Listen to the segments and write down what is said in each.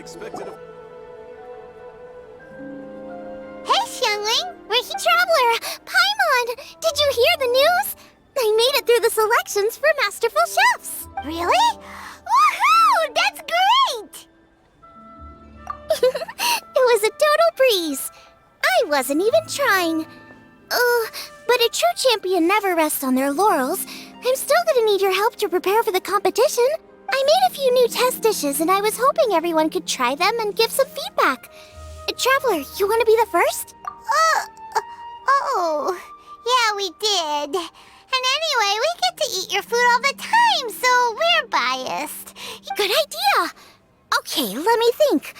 expected of... Hey, Xiangling! Ricky Traveler! Paimon! Did you hear the news? I made it through the selections for Masterful Chefs! Really? Woohoo! That's great! It was a total breeze. I wasn't even trying. But a true champion never rests on their laurels. I'm still gonna need your help to prepare for the competition. I made a few new test dishes and I was hoping everyone could try them and give some feedback. Traveler, you want to be the first? Yeah, we did. And anyway, we get to eat your food all the time, so we're biased. Good idea. Okay, let me think.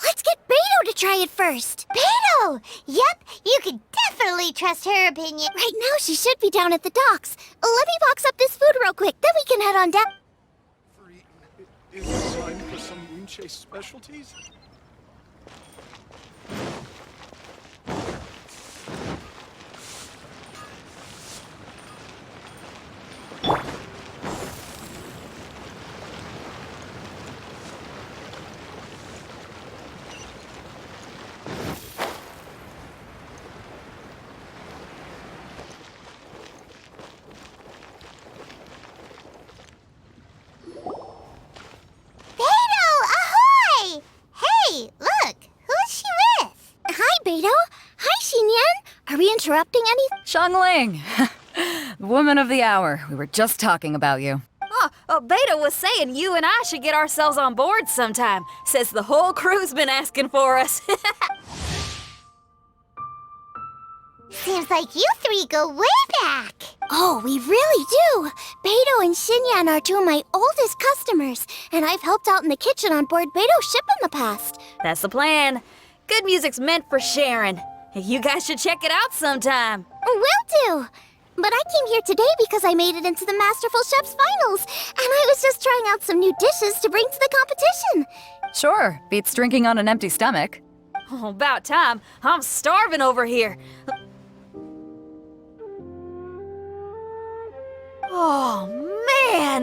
Let's get Beto to try it first. Beto! Yep, you can definitely trust her opinion. Right now, she should be down at the docks. Let me box up this food real quick, then we can head on down. Is this time for some Moonchase specialties? Interrupting any? Xiangling! Woman of the hour. We were just talking about you. Beta was saying you and I should get ourselves on board sometime. Says the whole crew's been asking for us. Seems like you three go way back. Oh, we really do. Beto and Xinyan are two of my oldest customers, and I've helped out in the kitchen on board Beto's ship in the past. That's the plan. Good music's meant for sharing. You guys should check it out sometime. Will do. But I came here today because I made it into the Masterful Chef's finals, and I was just trying out some new dishes to bring to the competition. Sure, beats drinking on an empty stomach. Oh, about time. I'm starving over here. Oh, man!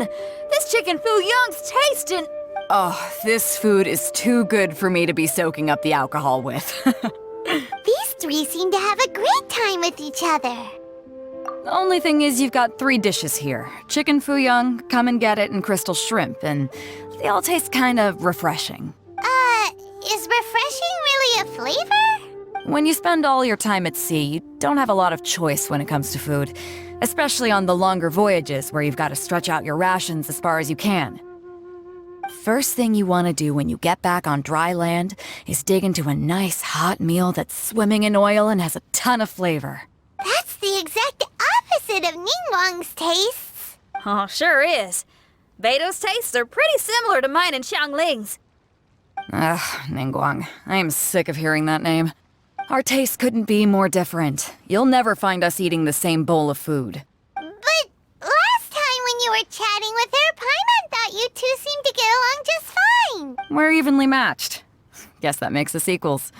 This chicken fuyong's tasting... Oh, this food is too good for me to be soaking up the alcohol with. These three seem to have a great time with each other. The only thing is you've got 3 dishes here. Chicken fuyong, come and get it, and crystal shrimp, and they all taste kind of refreshing. Is refreshing really a flavor? When you spend all your time at sea, you don't have a lot of choice when it comes to food, especially on the longer voyages where you've got to stretch out your rations as far as you can. First thing you want to do when you get back on dry land is dig into a nice hot meal that's swimming in oil and has a ton of flavor. That's the exact opposite of Ningguang's tastes. Oh, sure is. Beto's tastes are pretty similar to mine and Xiangling's. Ugh, Ningguang. I am sick of hearing that name. Our tastes couldn't be more different. You'll never find us eating the same bowl of food. But last time when you were chatting with her, Paimon thought you two seemed to get along just fine. We're evenly matched. Guess that makes us equals.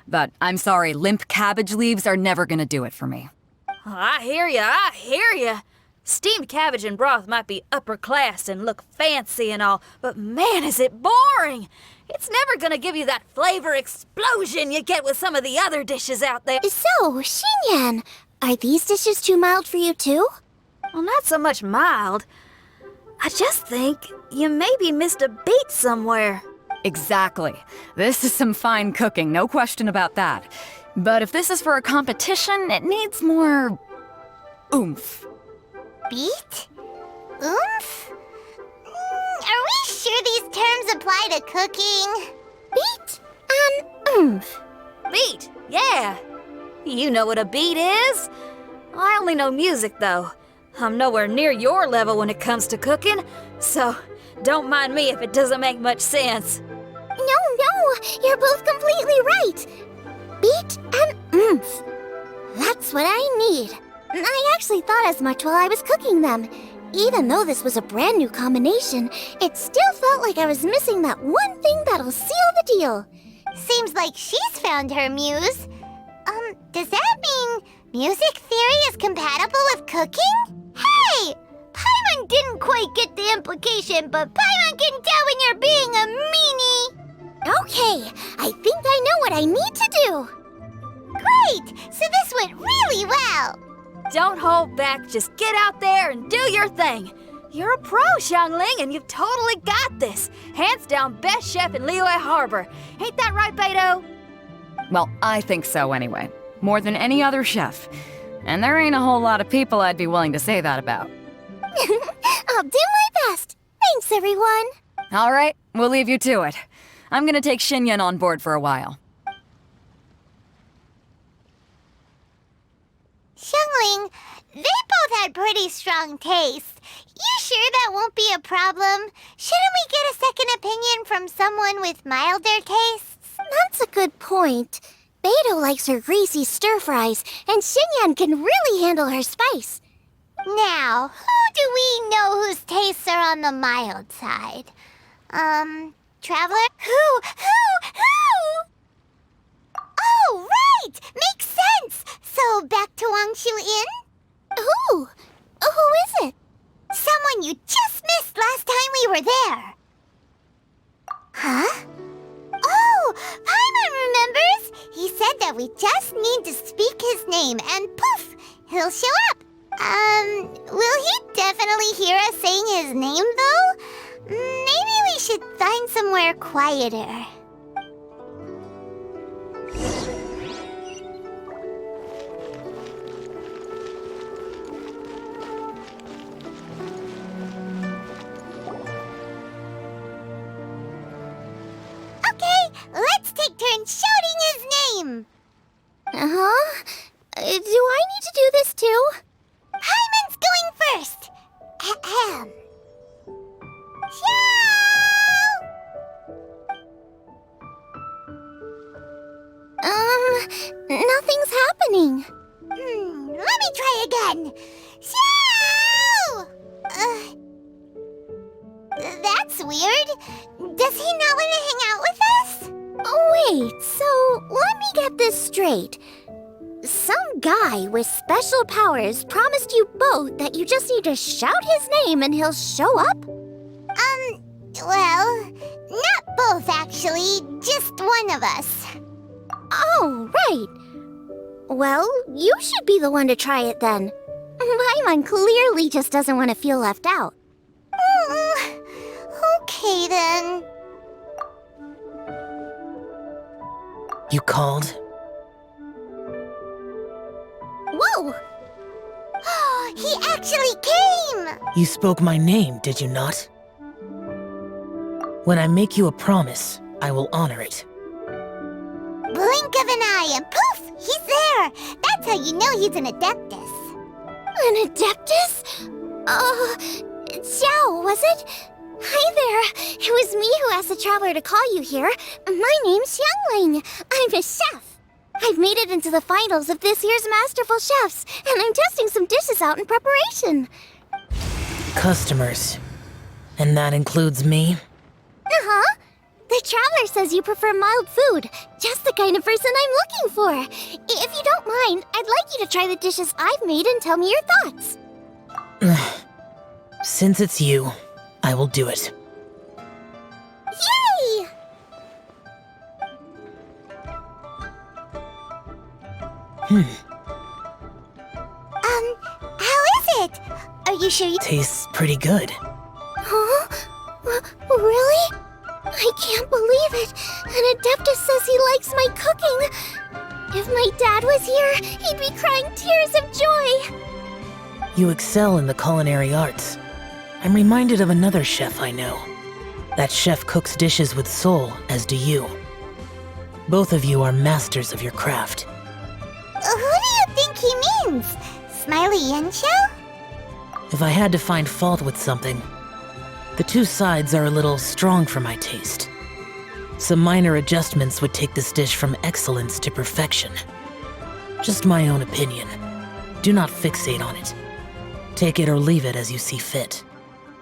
But I'm sorry, limp cabbage leaves are never gonna do it for me. Oh, I hear ya. Steamed cabbage and broth might be upper class and look fancy and all, but man, is it boring! It's never gonna give you that flavor explosion you get with some of the other dishes out there. So, Xinyan, are these dishes too mild for you too? Well, not so much mild. I just think you maybe missed a beat somewhere. Exactly. This is some fine cooking, no question about that. But if this is for a competition, it needs more oomph. Beat? Oomph? Are we sure these terms apply to cooking? Beat and oomph. Beat, yeah. You know what a beat is. I only know music, though. I'm nowhere near your level when it comes to cooking, so don't mind me if it doesn't make much sense. No, you're both completely right. Beat and oomph. That's what I need. I actually thought as much while I was cooking them. Even though this was a brand new combination, it still felt like I was missing that one thing that'll seal the deal. Seems like she's found her muse. Does that mean music theory is compatible with cooking? Hey! Paimon Paimon didn't quite get the implication, but Paimon can tell when you're being a meanie. Okay, I think I know what I need to do. Great! So this went really well. Don't hold back, just get out there and do your thing. You're a pro, Xiangling, and you've totally got this. Hands down best chef in Liyue Harbor. Ain't that right, Beto? Well, I think so anyway. More than any other chef. And there ain't a whole lot of people I'd be willing to say that about. I'll do my best. Thanks, everyone. All right, we'll leave you to it. I'm gonna take Xinyan on board for a while. Xiangling, they both had pretty strong taste. You sure that won't be a problem? Shouldn't we get a second opinion from someone with milder tastes? That's a good point. Beto likes her greasy stir-fries, and Xinyan can really handle her spice. Now, who do we know whose tastes are on the mild side? Traveler? Who? Oh, right! Makes sense! So, back to Wangshu Inn? Who is it? Someone you just missed last time we were there. Huh? Oh, Paimon remembers! He said that we just need to speak his name, and poof! He'll show up. Will he definitely hear us saying his name, though? Maybe we should find somewhere quieter. Okay, let's take turns shouting his name. Uh-huh. Do I need to do this too? Paimon's going first. Ahem. Shout! Nothing's happening. Let me try again. Shout! That's weird. Does he not want to hang out with us? Wait, so let me get this straight. Some guy with special powers promised you both that you just need to shout his name and he'll show up? Well, not both actually, just one of us. Oh, right. Well, you should be the one to try it then. Paimon clearly just doesn't want to feel left out. Okay then. You called? Whoa! He actually came! You spoke my name, did you not? When I make you a promise, I will honor it. Blink of an eye and poof! He's there! That's how you know he's an Adeptus. An Adeptus? Xiao, was it? Hi there. It was me who asked the traveler to call you here. My name's Xiangling. I'm a chef. I've made it into the finals of this year's Masterful Chefs, and I'm testing some dishes out in preparation. Customers. And that includes me? Uh-huh. The traveler says you prefer mild food. Just the kind of person I'm looking for. If you don't mind, I'd like you to try the dishes I've made and tell me your thoughts. Since it's you, I will do it. Yay! How is it? Are you sure you... Tastes pretty good. Huh? Really? I can't believe it. An Adeptus says he likes my cooking. If my dad was here, he'd be crying tears of joy. You excel in the culinary arts. I'm reminded of another chef I know. That chef cooks dishes with soul, as do you. Both of you are masters of your craft. Who do you think he means? Smiley Yensho? If I had to find fault with something, the two sides are a little strong for my taste. Some minor adjustments would take this dish from excellence to perfection. Just my own opinion. Do not fixate on it. Take it or leave it as you see fit.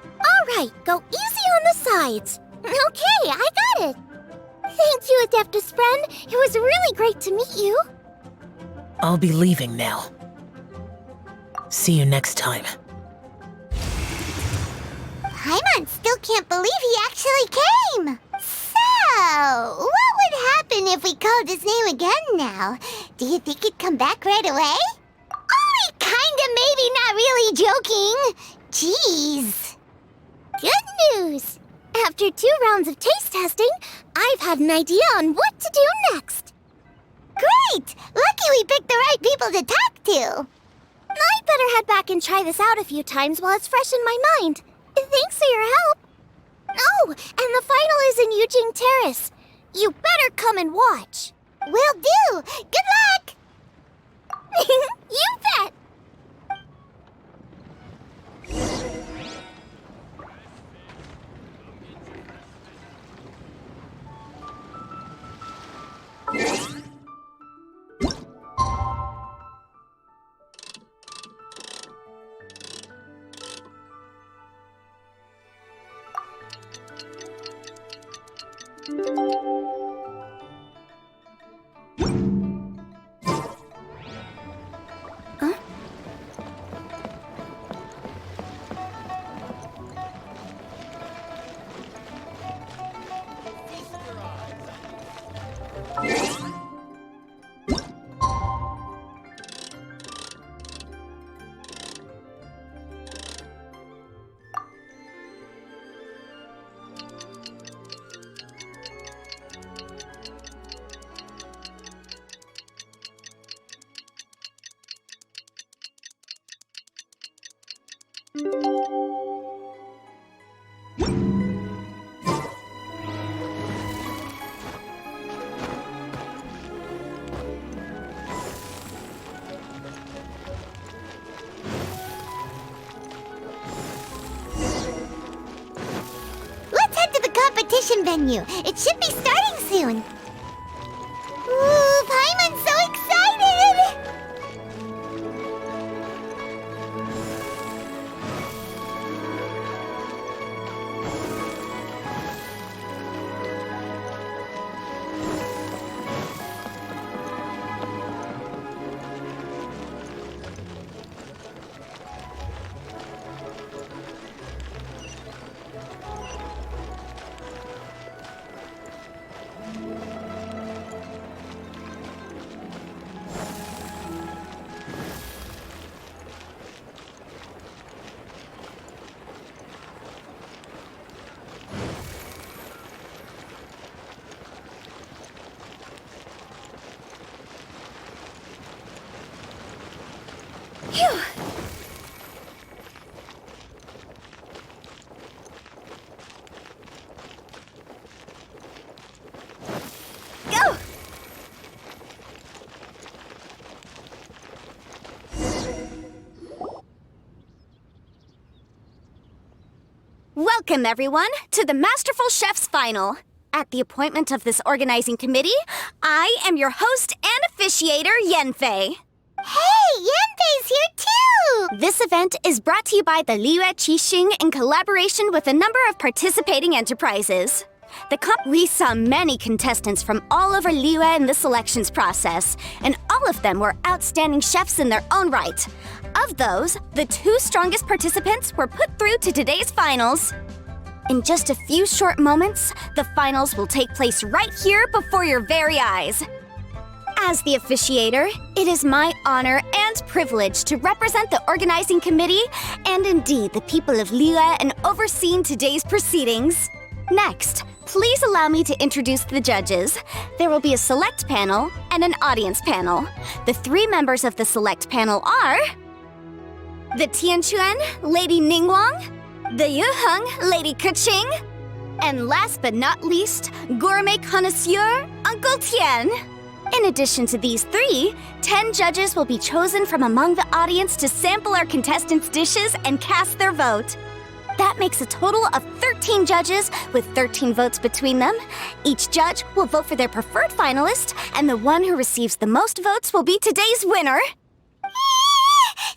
Alright, go easy on the sides. Okay, I got it. Thank you, Adeptus friend. It was really great to meet you. I'll be leaving now. See you next time. Paimon still can't believe he actually came. So, what would happen if we called his name again now? Do you think he'd come back right away? Only kinda, maybe, not really joking. Jeez. Good news. After 2 rounds of taste testing, I've had an idea on what to do next. Great! Lucky we picked the right people to talk to. I'd better head back and try this out a few times while it's fresh in my mind. Thanks for your help. Oh, and the final is in Eugene Terrace. You better come and watch. Will do. Good luck. You bet. Competition venue. It should be starting soon. Ooh, Paimon's so excited! Phew. Go! Welcome, everyone, to the Masterful Chef's Final. At the appointment of this organizing committee, I am your host and officiator, Yanfei. Hey, Yanfei's here too! This event is brought to you by the Liyue Qixing in collaboration with a number of participating enterprises. We saw many contestants from all over Liyue in the selections process, and all of them were outstanding chefs in their own right. Of those, the 2 strongest participants were put through to today's finals. In just a few short moments, the finals will take place right here before your very eyes. As the officiator, it is my honor and privilege to represent the organizing committee and indeed the people of Liyue in overseeing today's proceedings. Next, please allow me to introduce the judges. There will be a select panel and an audience panel. The 3 members of the select panel are the Tianquan, Lady Ningguang, the Yuheng, Lady Keqing, and last but not least, gourmet connoisseur, Uncle Tian. In addition to these 3, 10 judges will be chosen from among the audience to sample our contestants' dishes and cast their vote. That makes a total of 13 judges with 13 votes between them. Each judge will vote for their preferred finalist, and the one who receives the most votes will be today's winner.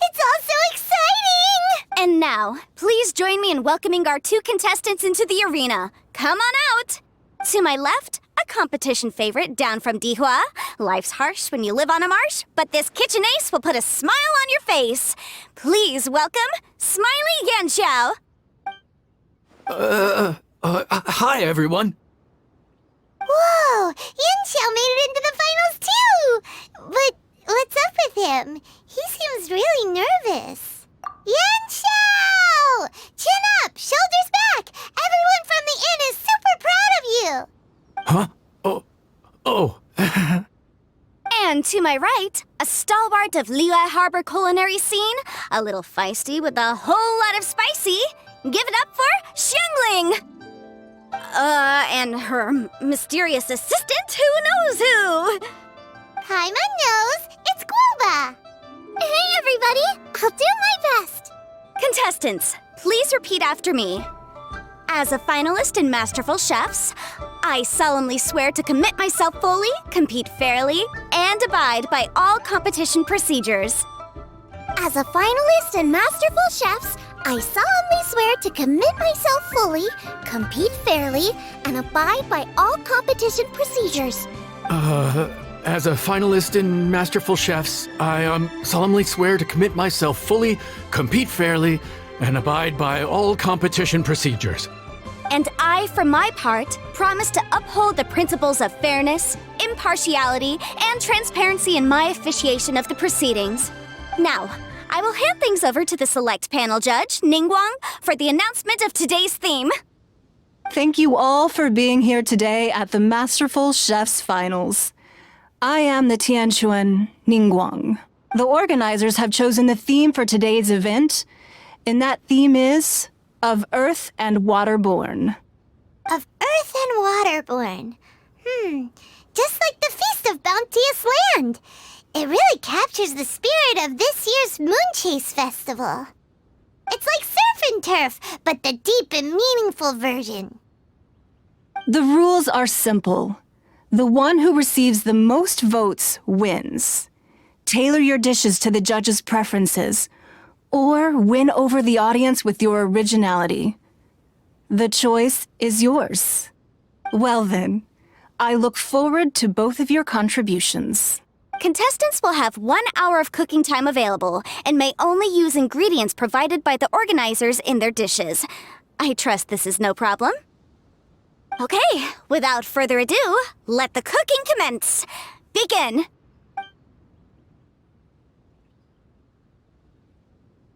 It's all so exciting! And now, please join me in welcoming our 2 contestants into the arena. Come on out! To my left, a competition favorite down from Dihua. Life's harsh when you live on a marsh, but this kitchen ace will put a smile on your face. Please welcome Smiley Yanxiao. Hi, everyone. Whoa! Yunxiao made it into the finals too! But what's up with him? He seems really nervous. Yunxiao! Chin up! Shoulders back! Everyone from the inn is super proud of you! Huh? Oh. And to my right, a stalwart of Liyue Harbor culinary scene, a little feisty with a whole lot of spicy. Give it up for Xiangling! And her mysterious assistant, who knows who? Paimon knows! It's Guoba! Hey, everybody! I'll do my best! Contestants, please repeat after me. As a finalist in Masterful Chefs, I solemnly swear to commit myself fully, compete fairly, and abide by all competition procedures. As a finalist in Masterful Chefs, I solemnly swear to commit myself fully, compete fairly, and abide by all competition procedures. As a finalist in Masterful Chefs, I solemnly swear to commit myself fully, compete fairly, and abide by all competition procedures. And I, for my part, promise to uphold the principles of fairness, impartiality, and transparency in my officiation of the proceedings. Now, I will hand things over to the select panel judge, Ningguang, for the announcement of today's theme. Thank you all for being here today at the Masterful Chefs Finals. I am the Tianquan Ningguang. The organizers have chosen the theme for today's event, and that theme is of Earth and Waterborn. Of Earth and Waterborn. Just like the Feast of Bounteous Land. It really captures the spirit of this year's Moon Chase Festival. It's like surf and turf, but the deep and meaningful version. The rules are simple. The one who receives the most votes wins. Tailor your dishes to the judges' preferences, or win over the audience with your originality. The choice is yours. Well then, I look forward to both of your contributions. Contestants will have 1 hour of cooking time available and may only use ingredients provided by the organizers in their dishes. I trust this is no problem. Okay, without further ado, let the cooking commence. Begin.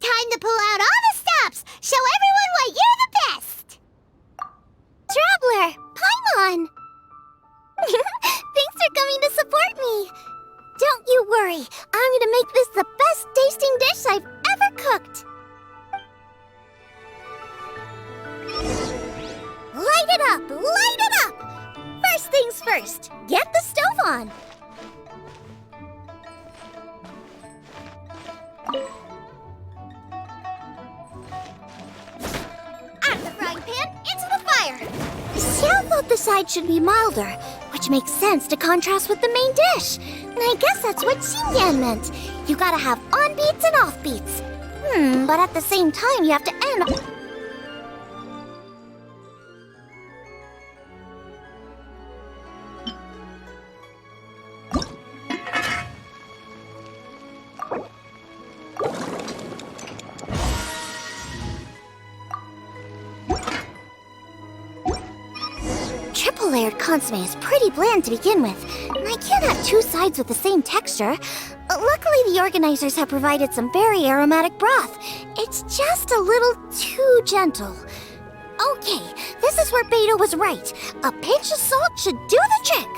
Time to pull out all the stops! Show everyone why you're the best! Traveler, Paimon! Thanks for coming to support me! Don't you worry, I'm gonna make this the best tasting dish I've ever cooked! Light it up! Light it up! First things first, get the stove on! Out of the frying pan, into the fire! Xiao thought the side should be milder, which makes sense to contrast with the main dish. And I guess that's what Xinyan meant. You gotta have on-beats and off-beats. But at the same time, you have to end... Triple-layered consomme is pretty bland to begin with, and I can't have two sides with the same texture. Luckily, the organizers have provided some very aromatic broth. It's just a little too gentle. Okay, this is where Beto was right. A pinch of salt should do the trick.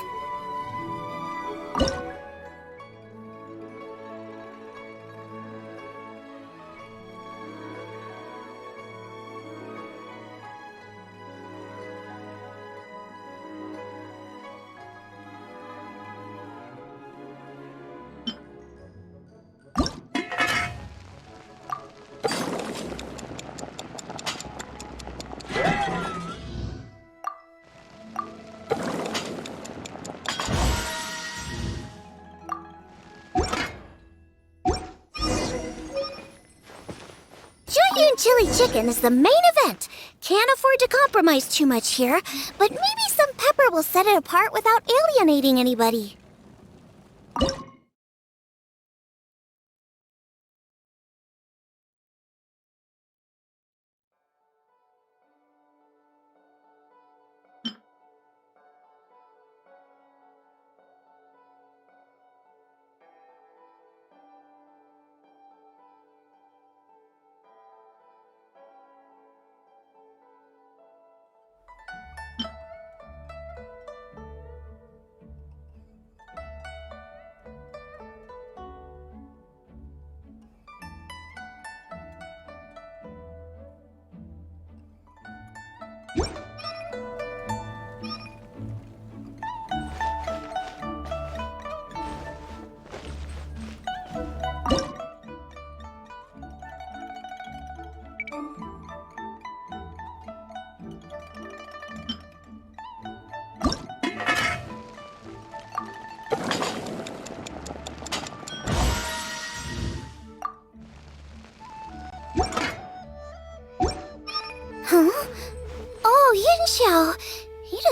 Chili chicken is the main event. Can't afford to compromise too much here, but maybe some pepper will set it apart without alienating anybody.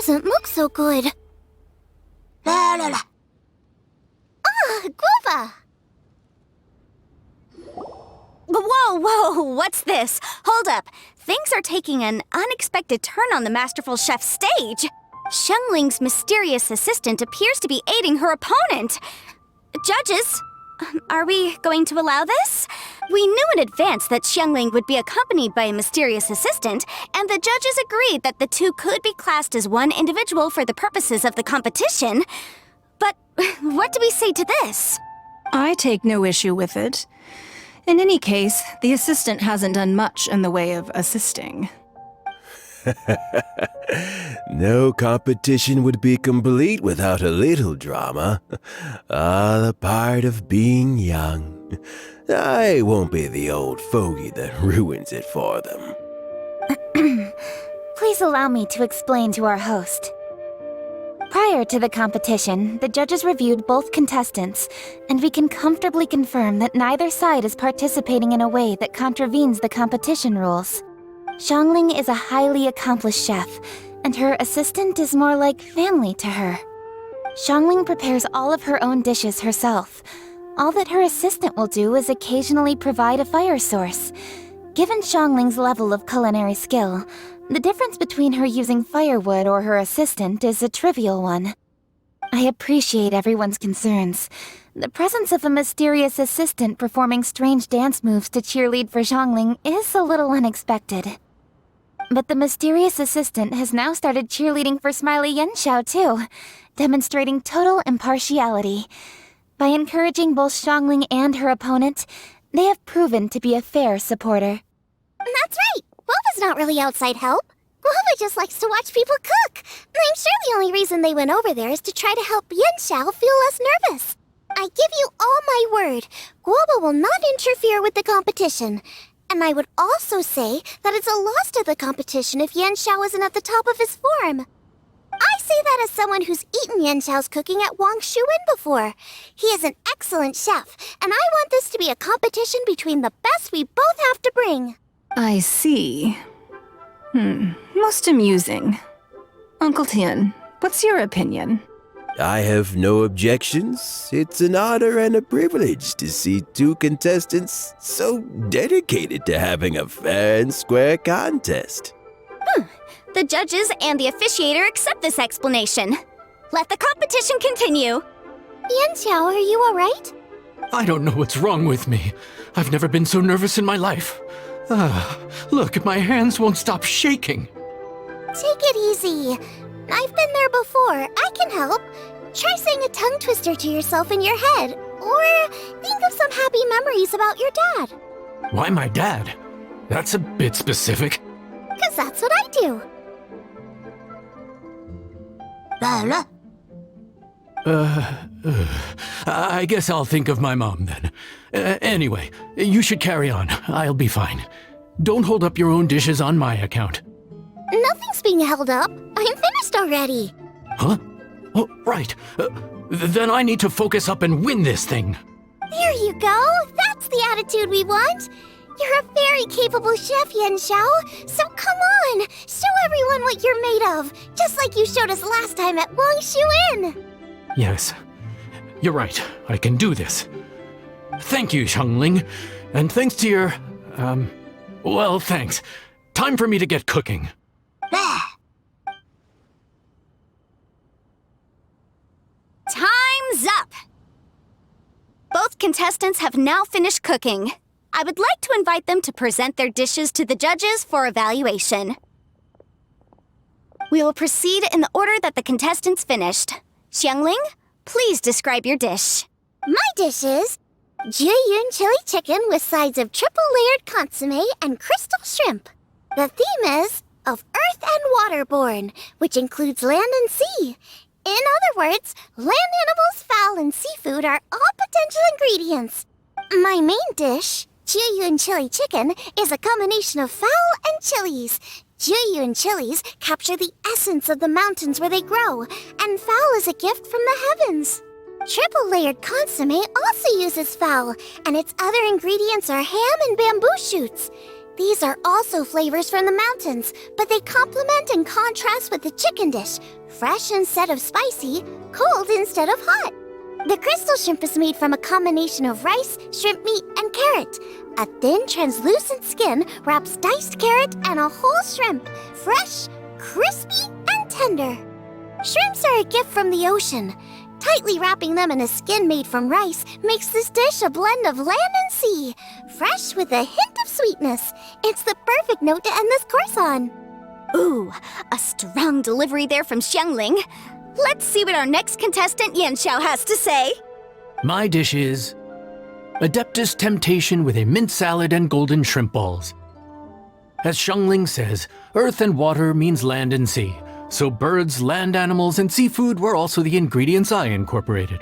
doesn't look so good. Ah, guava! Whoa, what's this? Hold up. Things are taking an unexpected turn on the masterful chef's stage. Xiangling's mysterious assistant appears to be aiding her opponent. Judges, are we going to allow this? We knew in advance that Xiangling would be accompanied by a mysterious assistant, and the judges agreed that the two could be classed as one individual for the purposes of the competition. But what do we say to this? I take no issue with it. In any case, the assistant hasn't done much in the way of assisting. No competition would be complete without a little drama. All a part of being young. I won't be the old fogey that ruins it for them. Please allow me to explain to our host. Prior to the competition, the judges reviewed both contestants, and we can comfortably confirm that neither side is participating in a way that contravenes the competition rules. Xiangling is a highly accomplished chef, and her assistant is more like family to her. Xiangling prepares all of her own dishes herself. All that her assistant will do is occasionally provide a fire source. Given Xiangling's level of culinary skill, the difference between her using firewood or her assistant is a trivial one. I appreciate everyone's concerns. The presence of a mysterious assistant performing strange dance moves to cheerlead for Xiangling is a little unexpected. But the mysterious assistant has now started cheerleading for Smiley Yanxiao too, demonstrating total impartiality. By encouraging both Xiangling and her opponent, they have proven to be a fair supporter. That's right! Guava's not really outside help. Guava just likes to watch people cook. I'm sure the only reason they went over there is to try to help Yanxiao feel less nervous. I give you all my word, Guava will not interfere with the competition. And I would also say that it's a loss to the competition if Yanxiao isn't at the top of his form. I say that as someone who's eaten Yanxiao's cooking at Wang Shuwen before. He is an excellent chef, and I want this to be a competition between the best we both have to bring. I see. Most amusing. Uncle Tian, what's your opinion? I have no objections. It's an honor and a privilege to see two contestants so dedicated to having a fair and square contest. The judges and the officiator accept this explanation. Let the competition continue. Yanxiao, are you alright? I don't know what's wrong with me. I've never been so nervous in my life. Look, my hands won't stop shaking. Take it easy. I've been there before. I can help. Try saying a tongue twister to yourself in your head. Or think of some happy memories about your dad. Why my dad? That's a bit specific. 'Cause that's what I do. I guess I'll think of my mom then. Anyway, you should carry on. I'll be fine. Don't hold up your own dishes on my account. Nothing's being held up. I'm finished already. Huh? Oh, right. Then I need to focus up and win this thing. There you go. That's the attitude we want. You're a very capable chef, Yanxiao. So come on, show everyone what you're made of, just like you showed us last time at Wang Shuwen. Yes, you're right. I can do this. Thank you, Xiangling. And thanks to your, well, thanks. Time for me to get cooking. Time's up! Both contestants have now finished cooking. I would like to invite them to present their dishes to the judges for evaluation. We will proceed in the order that the contestants finished. Xiangling, please describe your dish. My dish is Jiyun chili chicken with sides of triple-layered consomme and crystal shrimp. The theme is of earth and waterborne, which includes land and sea. In other words, land animals, fowl, and seafood are all potential ingredients. My main dish, Jiyun chili chicken, is a combination of fowl and chilies. Jiyun chilies capture the essence of the mountains where they grow, and fowl is a gift from the heavens. Triple-layered consomme also uses fowl, and its other ingredients are ham and bamboo shoots. These are also flavors from the mountains, but they complement and contrast with the chicken dish. Fresh instead of spicy, cold instead of hot. The crystal shrimp is made from a combination of rice, shrimp meat, and carrot. A thin, translucent skin wraps diced carrot and a whole shrimp, fresh, crispy, and tender. Shrimps are a gift from the ocean. Tightly wrapping them in a skin made from rice makes this dish a blend of land and sea, fresh with a hint of sweetness. It's the perfect note to end this course on. Ooh, a strong delivery there from Xiangling. Let's see what our next contestant Yanxiao has to say. My dish is Adeptus Temptation with a mint salad and golden shrimp balls. As Xiangling says, earth and water means land and sea. So birds, land animals, and seafood were also the ingredients I incorporated.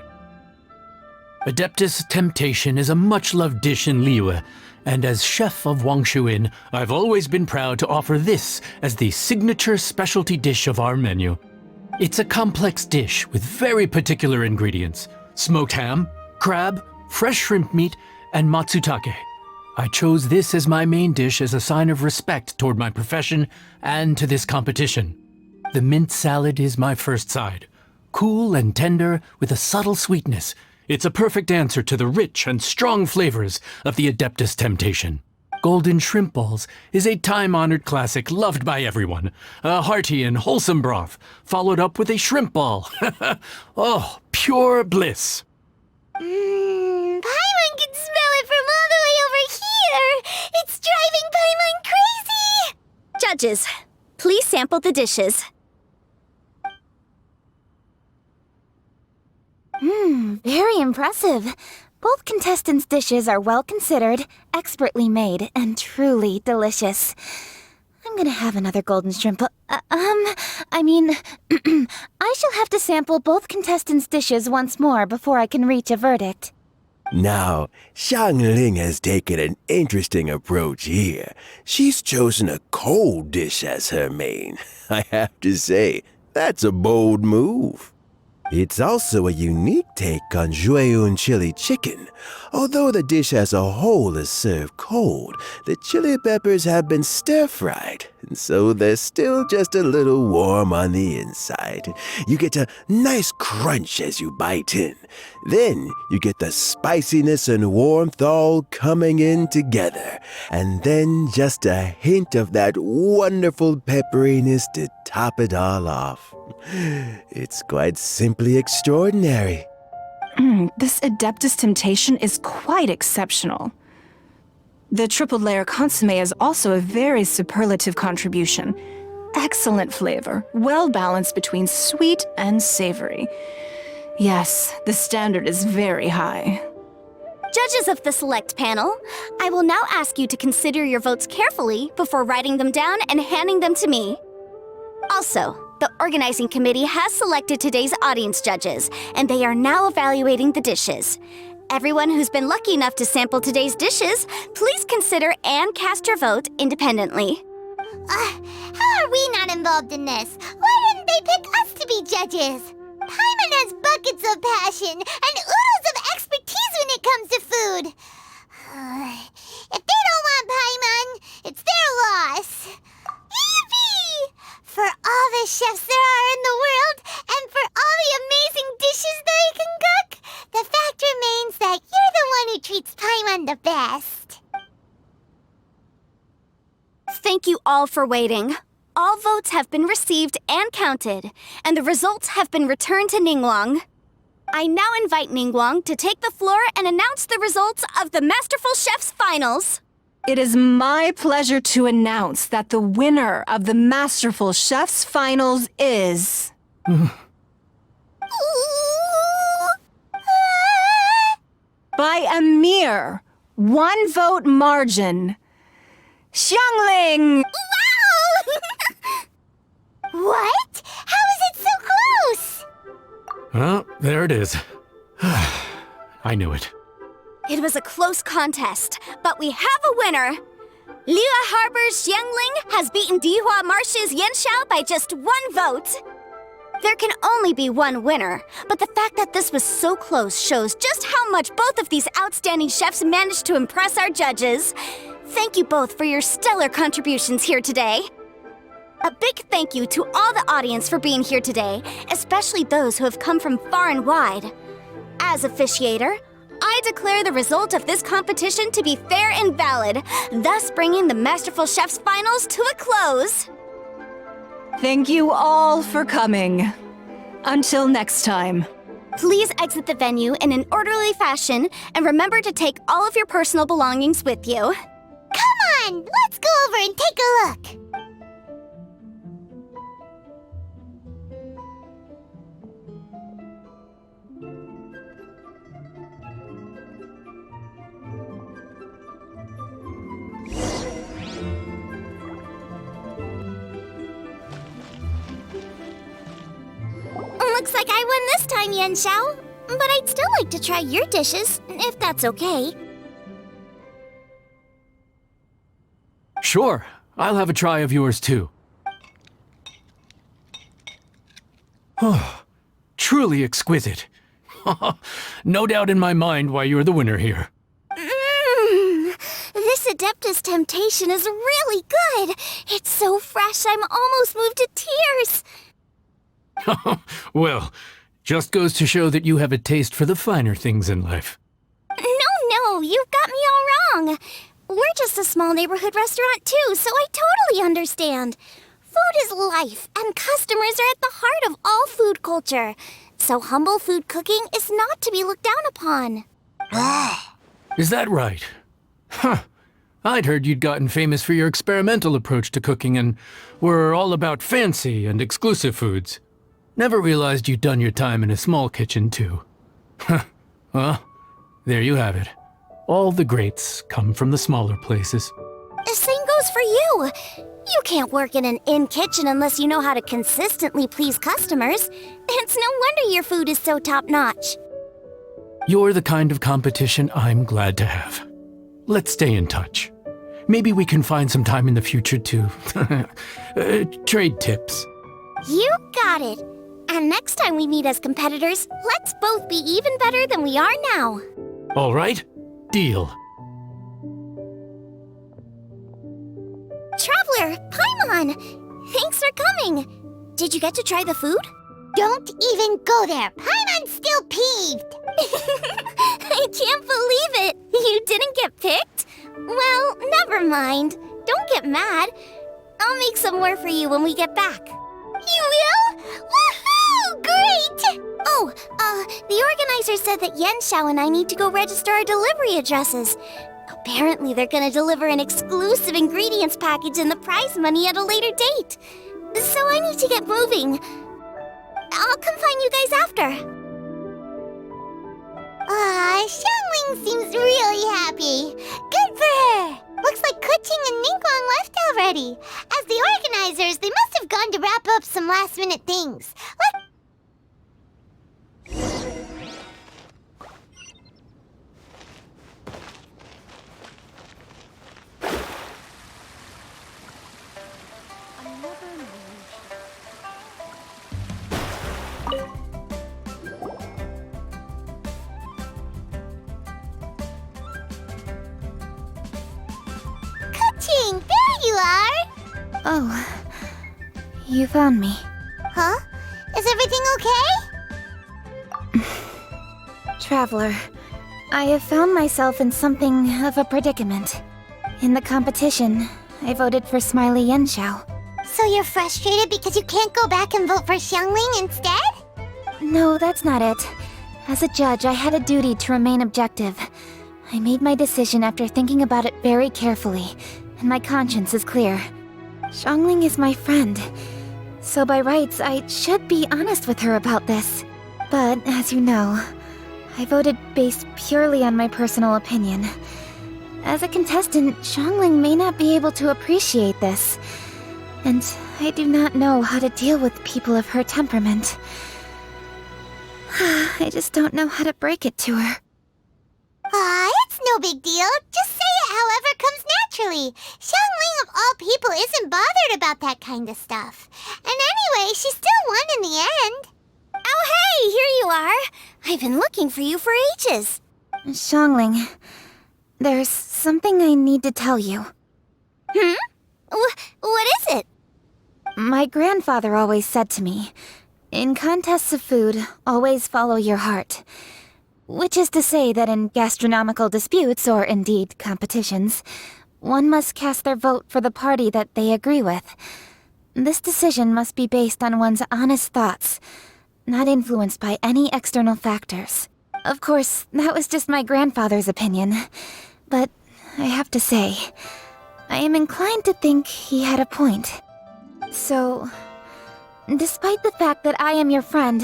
Adeptus Temptation is a much-loved dish in Liyue, and as chef of Wangshu Inn, I've always been proud to offer this as the signature specialty dish of our menu. It's a complex dish with very particular ingredients: smoked ham, crab, fresh shrimp meat, and matsutake. I chose this as my main dish as a sign of respect toward my profession and to this competition. The mint salad is my first side. Cool and tender with a subtle sweetness, it's a perfect answer to the rich and strong flavors of the Adeptus Temptation. Golden shrimp balls is a time-honored classic loved by everyone. A hearty and wholesome broth, followed up with a shrimp ball. Oh, pure bliss. Paimon can smell it from all the way over here! It's driving Paimon crazy! Judges, please sample the dishes. Very impressive. Both contestants' dishes are well considered, expertly made, and truly delicious. I'm gonna have another golden shrimp. I shall have to sample both contestants' dishes once more before I can reach a verdict. Now, Xiangling has taken an interesting approach here. She's chosen a cold dish as her main. I have to say, that's a bold move. It's also a unique take on Jueyun chili chicken. Although the dish as a whole is served cold, the chili peppers have been stir-fried, and so they're still just a little warm on the inside. You get a nice crunch as you bite in. Then you get the spiciness and warmth all coming in together, and then just a hint of that wonderful pepperiness to top it all off. It's quite simply extraordinary. This Adeptus Temptation is quite exceptional. The triple layer consomme is also a very superlative contribution. Excellent flavor, well balanced between sweet and savory. Yes, the standard is very high. Judges of the select panel, I will now ask you to consider your votes carefully before writing them down and handing them to me. Also, the organizing committee has selected today's audience judges, and they are now evaluating the dishes. Everyone who's been lucky enough to sample today's dishes, please consider and cast your vote independently. How are we not involved in this? Why didn't they pick us to be judges? Paimon has buckets of passion and oodles of expertise when it comes to food. If they don't want Paimon, it's their loss. Yippee! For all the chefs there are in the world, and for all the amazing dishes they can cook, the fact remains that you're the one who treats Paimon the best. Thank you all for waiting. All votes have been received and counted, and the results have been returned to Ningguang. I now invite Ningguang to take the floor and announce the results of the Masterful Chef's Finals. It is my pleasure to announce that the winner of the Masterful Chef's Finals is... by a mere 1 vote margin, Xiangling! Wow! What? How is it so close? Well, there it is. I knew it. It was a close contest, but we have a winner. Liyue Harbor's Xiangling has beaten Dihua Marsh's Yanxiao by just 1 vote. There can only be one winner, but the fact that this was so close shows just how much both of these outstanding chefs managed to impress our judges. Thank you both for your stellar contributions here today. A big thank you to all the audience for being here today, especially those who have come from far and wide. As officiator, I declare the result of this competition to be fair and valid, thus bringing the Masterful Chef's finals to a close. Thank you all for coming. Until next time. Please exit the venue in an orderly fashion, and remember to take all of your personal belongings with you. Come on, let's go over and take a look. Looks like I won this time, Yen Xiao. But I'd still like to try your dishes, if that's okay. Sure, I'll have a try of yours too. Oh, truly exquisite. No doubt in my mind why you're the winner here. This Adeptus Temptation is really good. It's so fresh, I'm almost moved to tears. Well, just goes to show that you have a taste for the finer things in life. No, you've got me all wrong. We're just a small neighborhood restaurant too, so I totally understand. Food is life, and customers are at the heart of all food culture. So humble food cooking is not to be looked down upon. Is that right? Huh. I'd heard you'd gotten famous for your experimental approach to cooking and were all about fancy and exclusive foods. Never realized you'd done your time in a small kitchen, too. Well, there you have it. All the greats come from the smaller places. The same goes for you. You can't work in an inn kitchen unless you know how to consistently please customers. It's no wonder your food is so top-notch. You're the kind of competition I'm glad to have. Let's stay in touch. Maybe we can find some time in the future to trade tips. You got it. And next time we meet as competitors, let's both be even better than we are now. All right? Deal. Traveler, Paimon! Thanks for coming. Did you get to try the food? Don't even go there. Paimon's still peeved. I can't believe it. You didn't get picked? Well, never mind. Don't get mad. I'll make some more for you when we get back. You will? Woohoo! Great! Oh, the organizer said that Yen Xiao and I need to go register our delivery addresses. Apparently they're gonna deliver an exclusive ingredients package and the prize money at a later date. So I need to get moving. I'll come find you guys after. Xiangling seems really happy. Good for her. Looks like Kuching and Ningguang left already. As the organizers, they must have gone to wrap up some last-minute things. There you are! Oh, you found me. Huh? Is everything okay? Traveler, I have found myself in something of a predicament. In the competition, I voted for Smiley Yenshao. So you're frustrated because you can't go back and vote for Xiangling instead? No, that's not it. As a judge, I had a duty to remain objective. I made my decision after thinking about it very carefully, and my conscience is clear. Xiangling is my friend, so by rights, I should be honest with her about this. But, as you know, I voted based purely on my personal opinion. As a contestant, Xiangling may not be able to appreciate this, and I do not know how to deal with people of her temperament. I just don't know how to break it to her. It's no big deal. Just say it however comes naturally. Xiangling of all people isn't bothered about that kind of stuff. And anyway, she still won in the end. Oh hey, here you are. I've been looking for you for ages. Xiangling, There's something I need to tell you. What is it? My grandfather always said to me, in contests of food, always follow your heart. Which is to say that in gastronomical disputes, or indeed competitions, one must cast their vote for the party that they agree with. This decision must be based on one's honest thoughts, not influenced by any external factors. Of course, that was just my grandfather's opinion, but I have to say, I am inclined to think he had a point. So, despite the fact that I am your friend,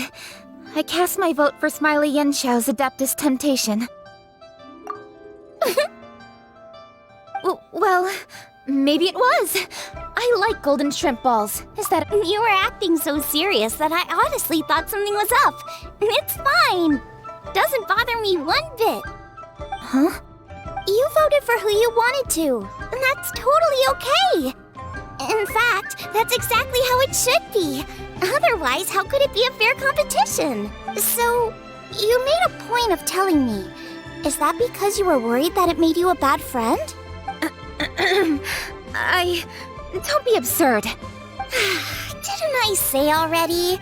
I cast my vote for Smiley Yenshou's Adeptus Temptation. Well, maybe it was. I like golden shrimp balls. Is that... You were acting so serious that I honestly thought something was up. It's fine. Doesn't bother me one bit. Huh? You voted for who you wanted to, and that's totally okay. In fact, that's exactly how it should be. Otherwise, how could it be a fair competition? So, you made a point of telling me. Is that because you were worried that it made you a bad friend? Don't be absurd. Didn't I say already?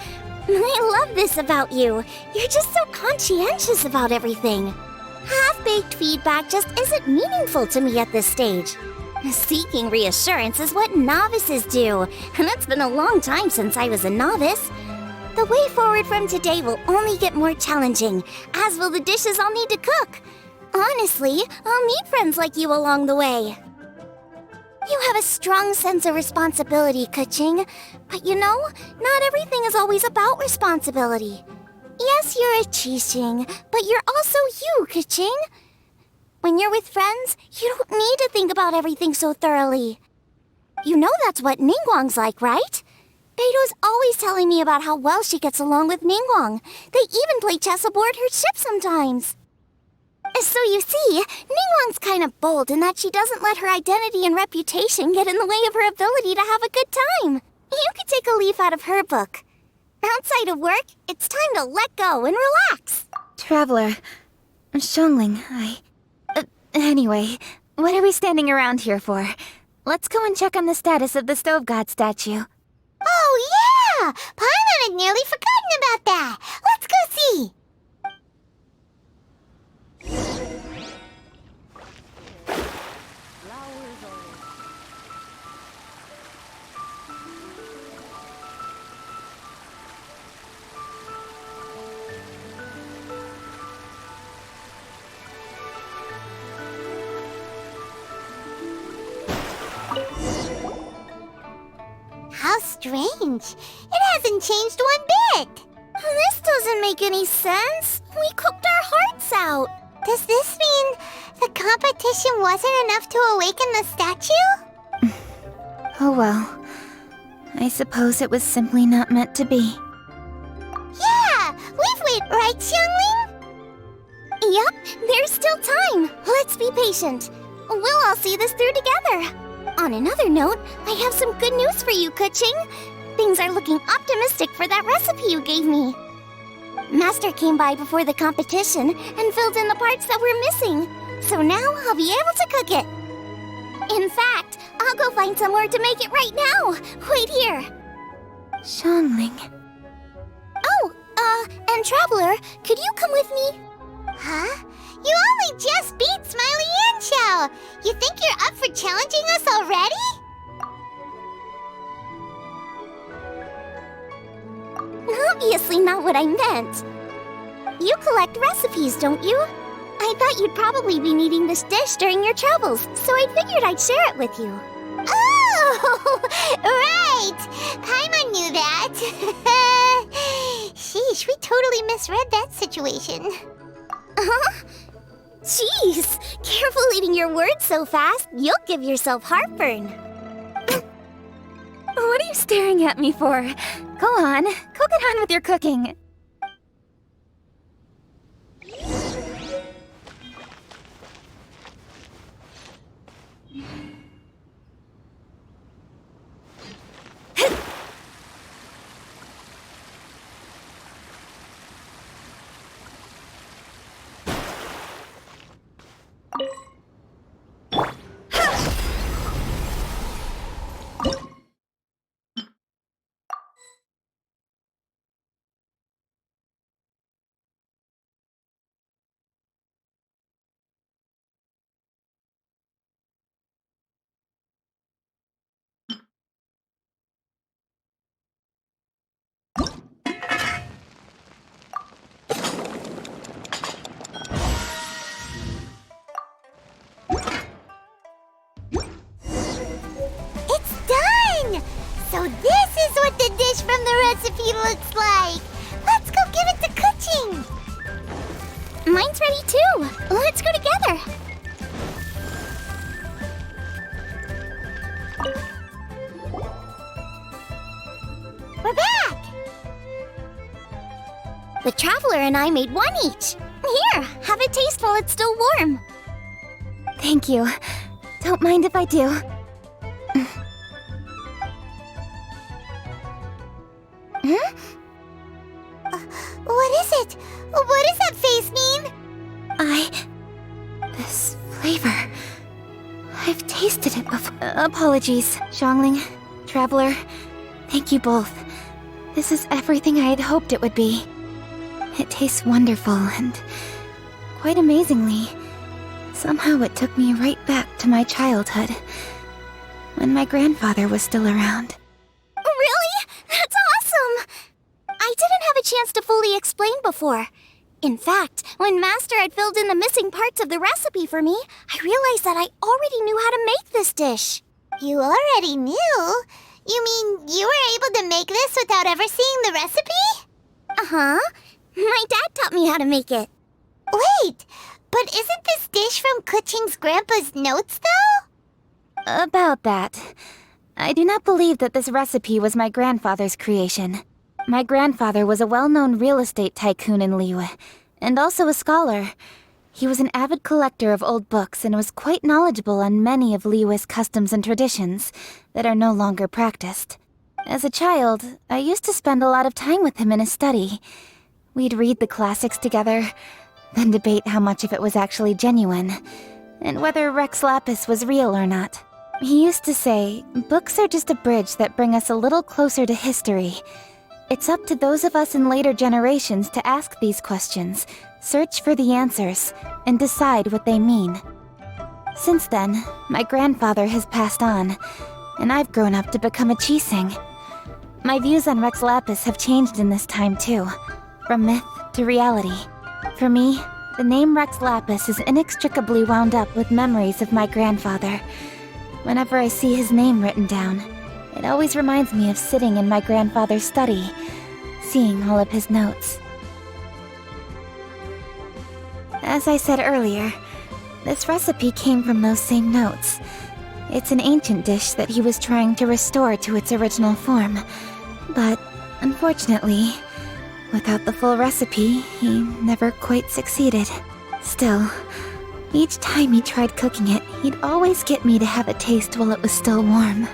I love this about you. You're just so conscientious about everything. Half-baked feedback just isn't meaningful to me at this stage. Seeking reassurance is what novices do, and it's been a long time since I was a novice. The way forward from today will only get more challenging, as will the dishes I'll need to cook. Honestly, I'll need friends like you along the way. You have a strong sense of responsibility, Kuching. But you know, not everything is always about responsibility. Yes, you're a Qixing, but you're also you, Kuching. When you're with friends, you don't need to think about everything so thoroughly. You know that's what Ningguang's like, right? Beido's always telling me about how well she gets along with Ningguang. They even play chess aboard her ship sometimes. So you see, Ningguang's kind of bold in that she doesn't let her identity and reputation get in the way of her ability to have a good time. You could take a leaf out of her book. Outside of work, it's time to let go and relax. Traveler, Xiangling, Anyway, what are we standing around here for? Let's go and check on the status of the Stove God statue. Oh yeah! Paimon had nearly forgotten about that. Let's go see. How strange. It hasn't changed one bit. This doesn't make any sense. We cooked our hearts out. Does this mean the competition wasn't enough to awaken the statue? Oh well. I suppose it was simply not meant to be. Yeah! We've waited, right, Xiangling? Yep, there's still time. Let's be patient. We'll all see this through together. On another note, I have some good news for you, Kuching. Things are looking optimistic for that recipe you gave me. Master came by before the competition and filled in the parts that were missing. So now I'll be able to cook it. In fact, I'll go find somewhere to make it right now. Wait here. Xiangling. Oh, and Traveler, could you come with me? Huh? You only just beat Smiley Yanshao! You think you're up for challenging us already? Obviously not what I meant. You collect recipes, don't you? I thought you'd probably be needing this dish during your travels, so I figured I'd share it with you. Oh, right! Paimon knew that. Sheesh, we totally misread that situation. Huh? Jeez, careful eating your words so fast. You'll give yourself heartburn. What are you staring at me for? Go on, go get on with your cooking. So this is what the dish from the recipe looks like. Let's go give it to Kuching. Mine's ready too. Let's go together. We're back. The Traveler and I made one each. Here, have a taste while it's still warm. Thank you. Don't mind if I do. What is it? What does that face mean? This flavor. I've tasted it before. Apologies, Xiangling, Traveler. Thank you both. This is everything I had hoped it would be. It tastes wonderful and, quite amazingly, somehow it took me right back to my childhood, when my grandfather was still around. Really? That's awesome! I didn't have a chance to fully explain before. In fact, when Master had filled in the missing parts of the recipe for me, I realized that I already knew how to make this dish. You already knew? You mean you were able to make this without ever seeing the recipe? Uh-huh. My dad taught me how to make it. Wait, but isn't this dish from Kuching's grandpa's notes, though? About that. I do not believe that this recipe was my grandfather's creation. My grandfather was a well-known real estate tycoon in Liyue, and also a scholar. He was an avid collector of old books and was quite knowledgeable on many of Liyue's customs and traditions that are no longer practiced. As a child, I used to spend a lot of time with him in his study. We'd read the classics together, then debate how much of it was actually genuine, and whether Rex Lapis was real or not. He used to say, books are just a bridge that bring us a little closer to history. It's up to those of us in later generations to ask these questions, search for the answers, and decide what they mean. Since then, my grandfather has passed on, and I've grown up to become a Chising. My views on Rex Lapis have changed in this time too, from myth to reality. For me, the name Rex Lapis is inextricably wound up with memories of my grandfather. Whenever I see his name written down, it always reminds me of sitting in my grandfather's study, seeing all of his notes. As I said earlier, this recipe came from those same notes. It's an ancient dish that he was trying to restore to its original form. But, unfortunately, without the full recipe, he never quite succeeded. Still, each time he tried cooking it, he'd always get me to have a taste while it was still warm.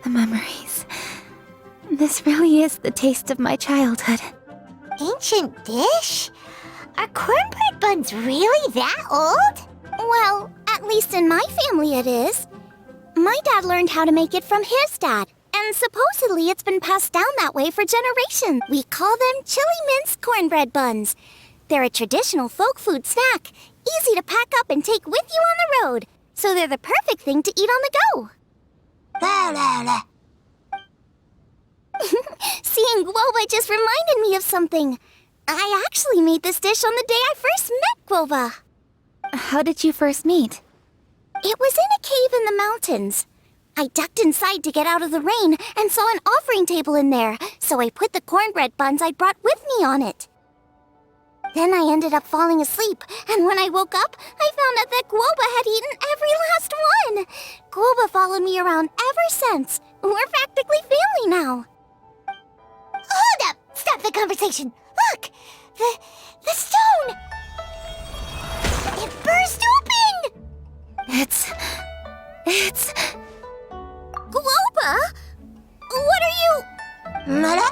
The memories. This really is the taste of my childhood. Ancient dish? Are cornbread buns really that old? Well, at least in my family it is. My dad learned how to make it from his dad, and supposedly it's been passed down that way for generations. We call them chili minced cornbread buns. They're a traditional folk food snack, easy to pack up and take with you on the road, so they're the perfect thing to eat on the go. La la la. Seeing Guoba just reminded me of something. I actually made this dish on the day I first met Guoba. How did you first meet? It was in a cave in the mountains. I ducked inside to get out of the rain and saw an offering table in there, so I put the cornbread buns I'd brought with me on it. Then I ended up falling asleep, and when I woke up, I found out that Guoba had eaten every last one. Guoba followed me around ever since. We're practically family now. Hold up! Stop the conversation! Look! The stone! It burst open! It's... Guoba? What are you... Mara?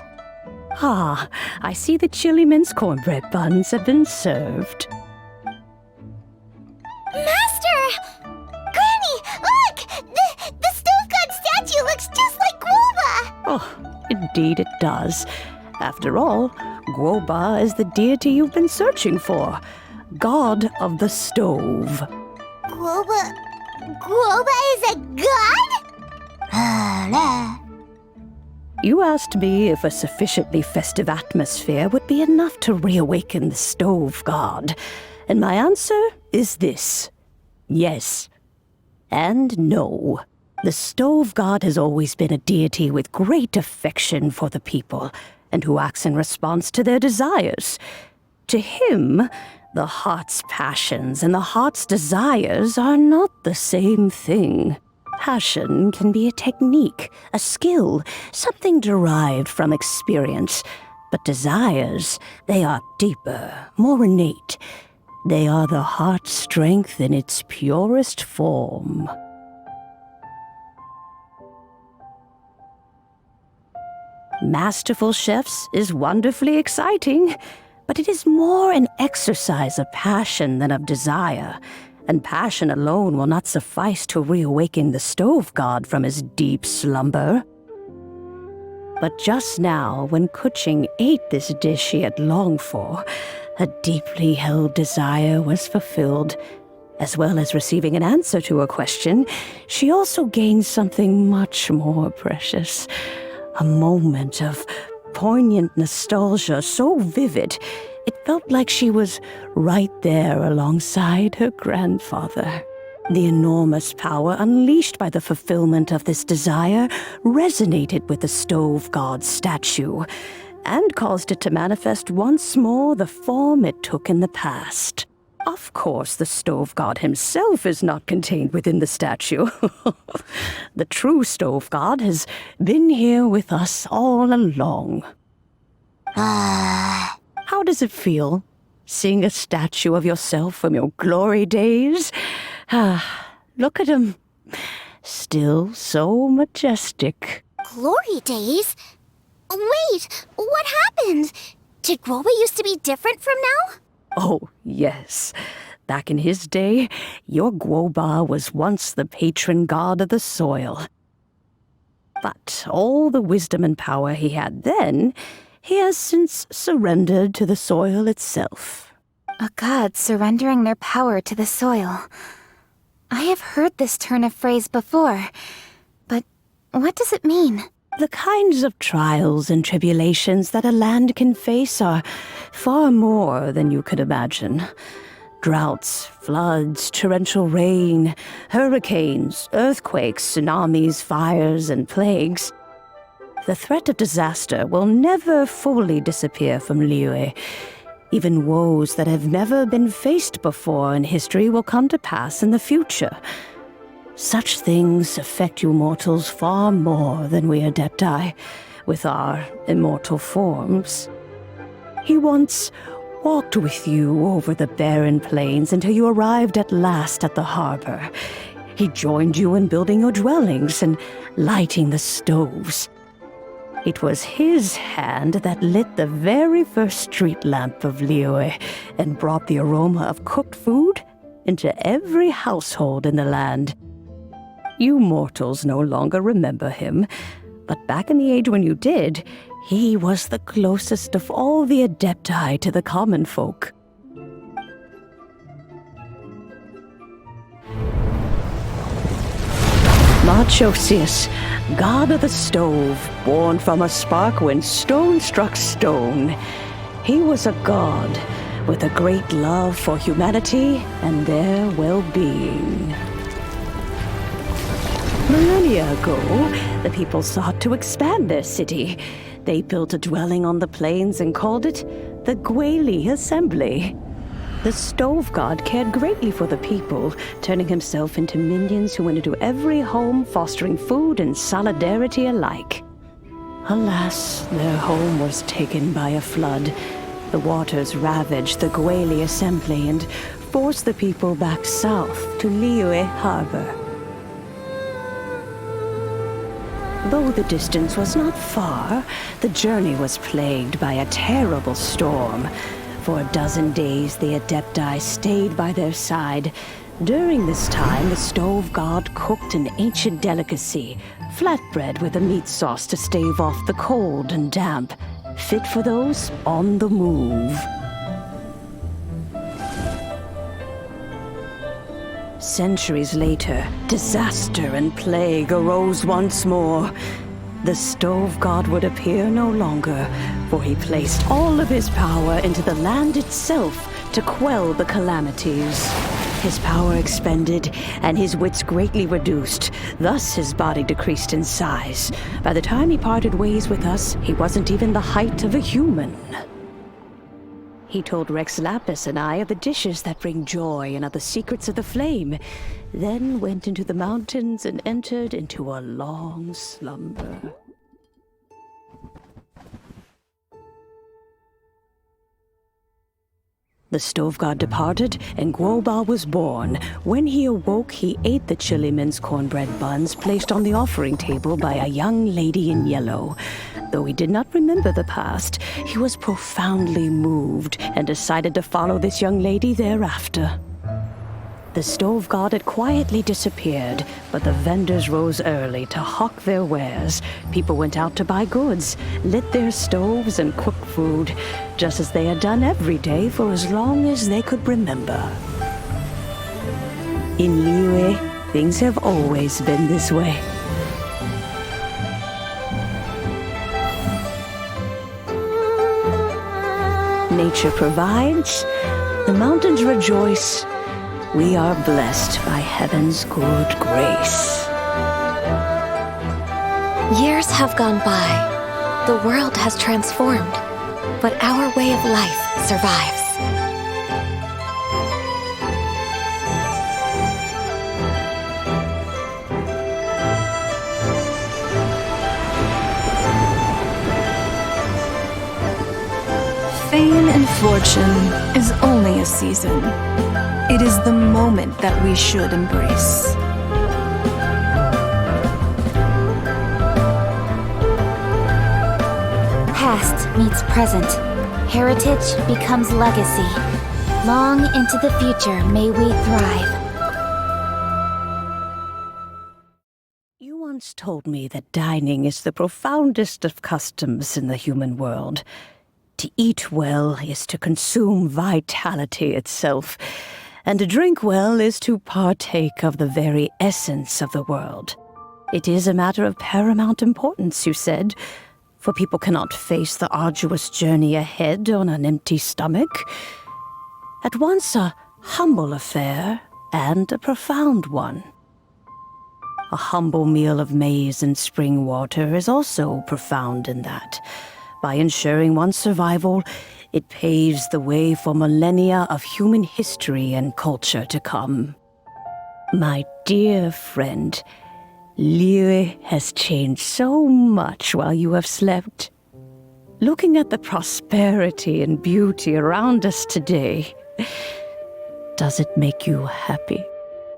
Ah, I see the chili mince cornbread buns have been served. Master! Granny, look! The stove god statue looks just like Guoba! Oh, indeed it does. After all, Guoba is the deity you've been searching for. God of the stove. Guoba is a god? You asked me if a sufficiently festive atmosphere would be enough to reawaken the stove god, and my answer is this: yes and no. The stove god has always been a deity with great affection for the people, and who acts in response to their desires. To him, the heart's passions and the heart's desires are not the same thing. Passion can be a technique, a skill, something derived from experience. But desires, they are deeper, more innate. They are the heart's strength in its purest form. Masterful chefs is wonderfully exciting, but it is more an exercise of passion than of desire, and passion alone will not suffice to reawaken the stove god from his deep slumber. But just now, when Kuching ate this dish she had longed for, a deeply held desire was fulfilled. As well as receiving an answer to her question, she also gained something much more precious. A moment of poignant nostalgia so vivid, it felt like she was right there alongside her grandfather. The enormous power unleashed by the fulfillment of this desire resonated with the stove god's statue, and caused it to manifest once more the form it took in the past. Of course, the stove god himself is not contained within the statue. The true stove god has been here with us all along. How does it feel, seeing a statue of yourself from your glory days? Look at him. Still so majestic. Glory days? Wait, what happened? Did Guoba used to be different from now? Oh, yes. Back in his day, your Guoba was once the patron god of the soil. But all the wisdom and power he had then, he has since surrendered to the soil itself. A god surrendering their power to the soil. I have heard this turn of phrase before, but what does it mean? The kinds of trials and tribulations that a land can face are far more than you could imagine. Droughts, floods, torrential rain, hurricanes, earthquakes, tsunamis, fires, and plagues. The threat of disaster will never fully disappear from Liyue. Even woes that have never been faced before in history will come to pass in the future. Such things affect you mortals far more than we Adepti, with our immortal forms. He once walked with you over the barren plains until you arrived at last at the harbor. He joined you in building your dwellings and lighting the stoves. It was his hand that lit the very first street lamp of Liyue and brought the aroma of cooked food into every household in the land. You mortals no longer remember him, but back in the age when you did, he was the closest of all the Adepti to the common folk. Marchosius, god of the stove, born from a spark when stone struck stone. He was a god with a great love for humanity and their well-being. Millennia ago, the people sought to expand their city. They built a dwelling on the plains and called it the Guili Assembly. The stove god cared greatly for the people, turning himself into minions who went into every home, fostering food and solidarity alike. Alas, their home was taken by a flood. The waters ravaged the Guili Assembly and forced the people back south to Liyue Harbor. Though the distance was not far, the journey was plagued by a terrible storm. For a dozen days, the Adepti stayed by their side. During this time, the stove god cooked an ancient delicacy, flatbread with a meat sauce to stave off the cold and damp, fit for those on the move. Centuries later, disaster and plague arose once more. The stove god would appear no longer, for he placed all of his power into the land itself to quell the calamities. His power expended, and his wits greatly reduced. Thus his body decreased in size. By the time he parted ways with us, he wasn't even the height of a human. He told Rex Lapis and I of the dishes that bring joy and of the secrets of the flame, then went into the mountains and entered into a long slumber. The stove god departed, and Guoba was born. When he awoke, he ate the chili mince cornbread buns placed on the offering table by a young lady in yellow. Though he did not remember the past, he was profoundly moved and decided to follow this young lady thereafter. The stove god had quietly disappeared, but the vendors rose early to hawk their wares. People went out to buy goods, lit their stoves, and cooked food, just as they had done every day for as long as they could remember. In Liyue, things have always been this way. Nature provides, the mountains rejoice. We are blessed by heaven's good grace. Years have gone by. The world has transformed, but our way of life survives. Fame and fortune is only a season. It is the moment that we should embrace. Past meets present. Heritage becomes legacy. Long into the future may we thrive. You once told me that dining is the profoundest of customs in the human world. To eat well is to consume vitality itself, and to drink well is to partake of the very essence of the world. It is a matter of paramount importance, you said, for people cannot face the arduous journey ahead on an empty stomach. At once a humble affair and a profound one. A humble meal of maize and spring water is also profound in that. By ensuring one's survival, it paves the way for millennia of human history and culture to come. My dear friend, Liyue has changed so much while you have slept. Looking at the prosperity and beauty around us today, does it make you happy?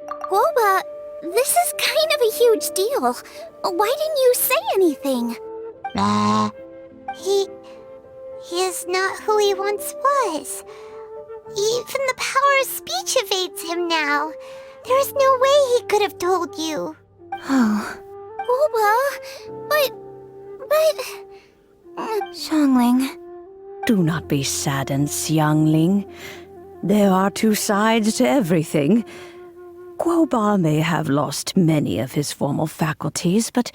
Guoba, this is kind of a huge deal. Why didn't you say anything? He is not who he once was. Even the power of speech evades him now. There is no way he could have told you. Oh. Guoba, but... Xiangling. Do not be saddened, Xiangling. There are two sides to everything. Guoba may have lost many of his formal faculties, but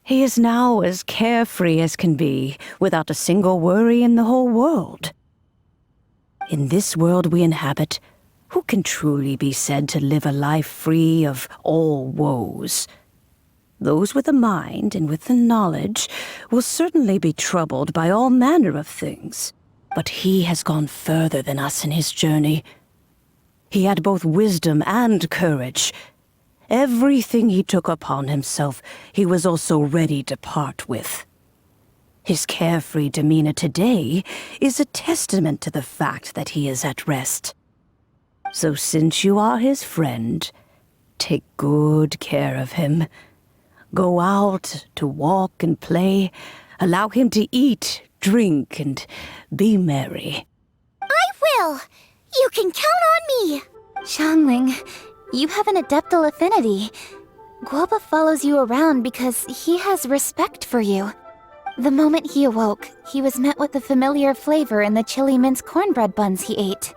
he is now as carefree as can be, without a single worry in the whole world. In this world we inhabit, who can truly be said to live a life free of all woes? Those with a mind and with the knowledge will certainly be troubled by all manner of things. But he has gone further than us in his journey. He had both wisdom and courage. Everything he took upon himself, he was also ready to part with. His carefree demeanor today is a testament to the fact that he is at rest. So since you are his friend, take good care of him. Go out to walk and play, allow him to eat, drink, and be merry. I will! You can count on me! Xiangling, you have an adeptal affinity. Guoba follows you around because he has respect for you. The moment he awoke, he was met with the familiar flavor in the chili mince cornbread buns he ate.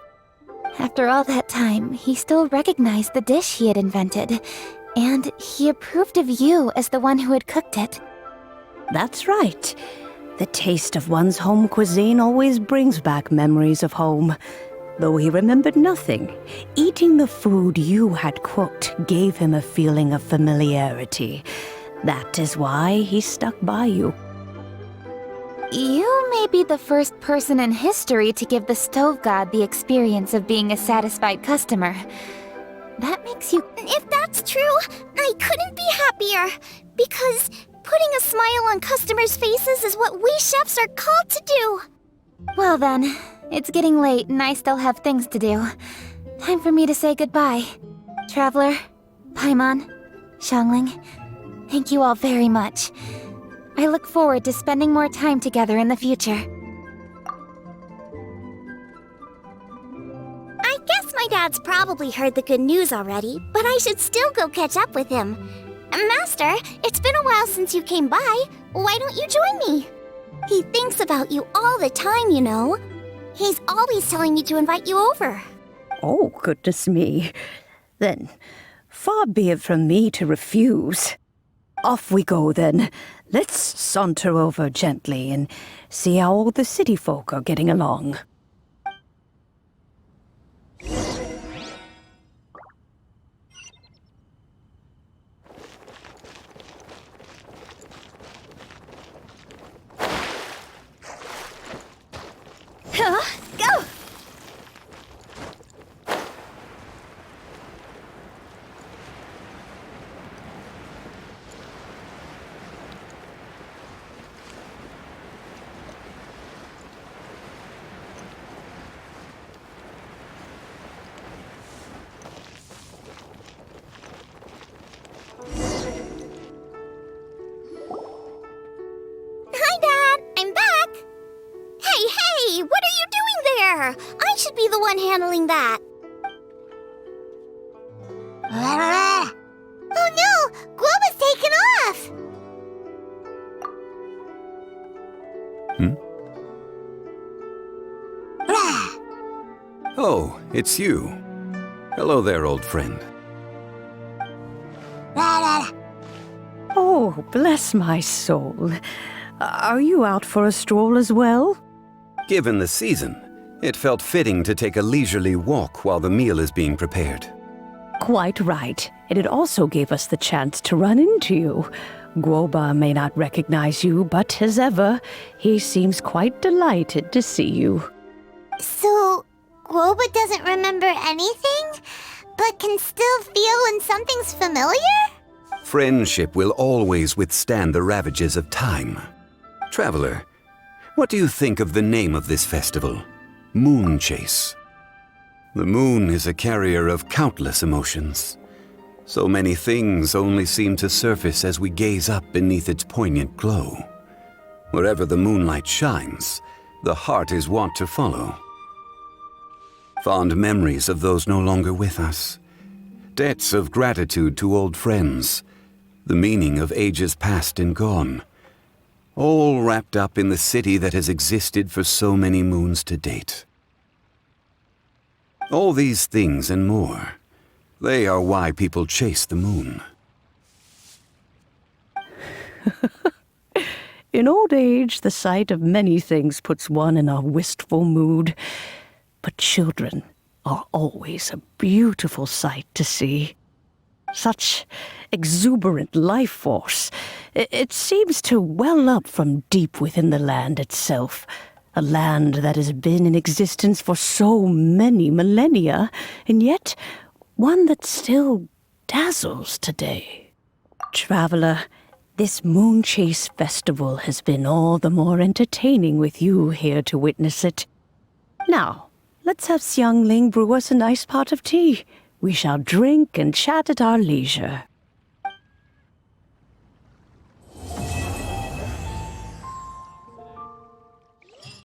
After all that time, he still recognized the dish he had invented, and he approved of you as the one who had cooked it. That's right. The taste of one's home cuisine always brings back memories of home. Though he remembered nothing, eating the food you had cooked gave him a feeling of familiarity. That is why he stuck by you. You may be the first person in history to give the stove god the experience of being a satisfied customer. That makes you... If that's true, I couldn't be happier. Because putting a smile on customers' faces is what we chefs are called to do. Well then, it's getting late and I still have things to do. Time for me to say goodbye. Traveler, Paimon, Xiangling, thank you all very much. I look forward to spending more time together in the future. I guess my dad's probably heard the good news already, but I should still go catch up with him. Master, it's been a while since you came by. Why don't you join me? He thinks about you all the time, you know. He's always telling me to invite you over. Oh, goodness me. Then, far be it from me to refuse. Off we go, then. Let's saunter over gently and see how all the city folk are getting along. Go! Hi, Dad! I'm back! Hey! What are you doing there? I should be the one handling that. Oh no! Guoba's taken off! Oh, it's you. Hello there, old friend. Oh, bless my soul. Are you out for a stroll as well? Given the season, it felt fitting to take a leisurely walk while the meal is being prepared. Quite right. And it also gave us the chance to run into you. Guoba may not recognize you, but as ever, he seems quite delighted to see you. So, Guoba doesn't remember anything, but can still feel when something's familiar? Friendship will always withstand the ravages of time. Traveler, what do you think of the name of this festival? Moon Chase. The moon is a carrier of countless emotions. So many things only seem to surface as we gaze up beneath its poignant glow. Wherever the moonlight shines, the heart is wont to follow. Fond memories of those no longer with us. Debts of gratitude to old friends. The meaning of ages past and gone. All wrapped up in the city that has existed for so many moons to date. All these things and more, they are why people chase the moon. In old age, the sight of many things puts one in a wistful mood. But children are always a beautiful sight to see. Such exuberant life force. It seems to well up from deep within the land itself. A land that has been in existence for so many millennia, and yet one that still dazzles today. Traveler, this Moon Chase Festival has been all the more entertaining with you here to witness it. Now, let's have Xiangling brew us a nice pot of tea. We shall drink and chat at our leisure.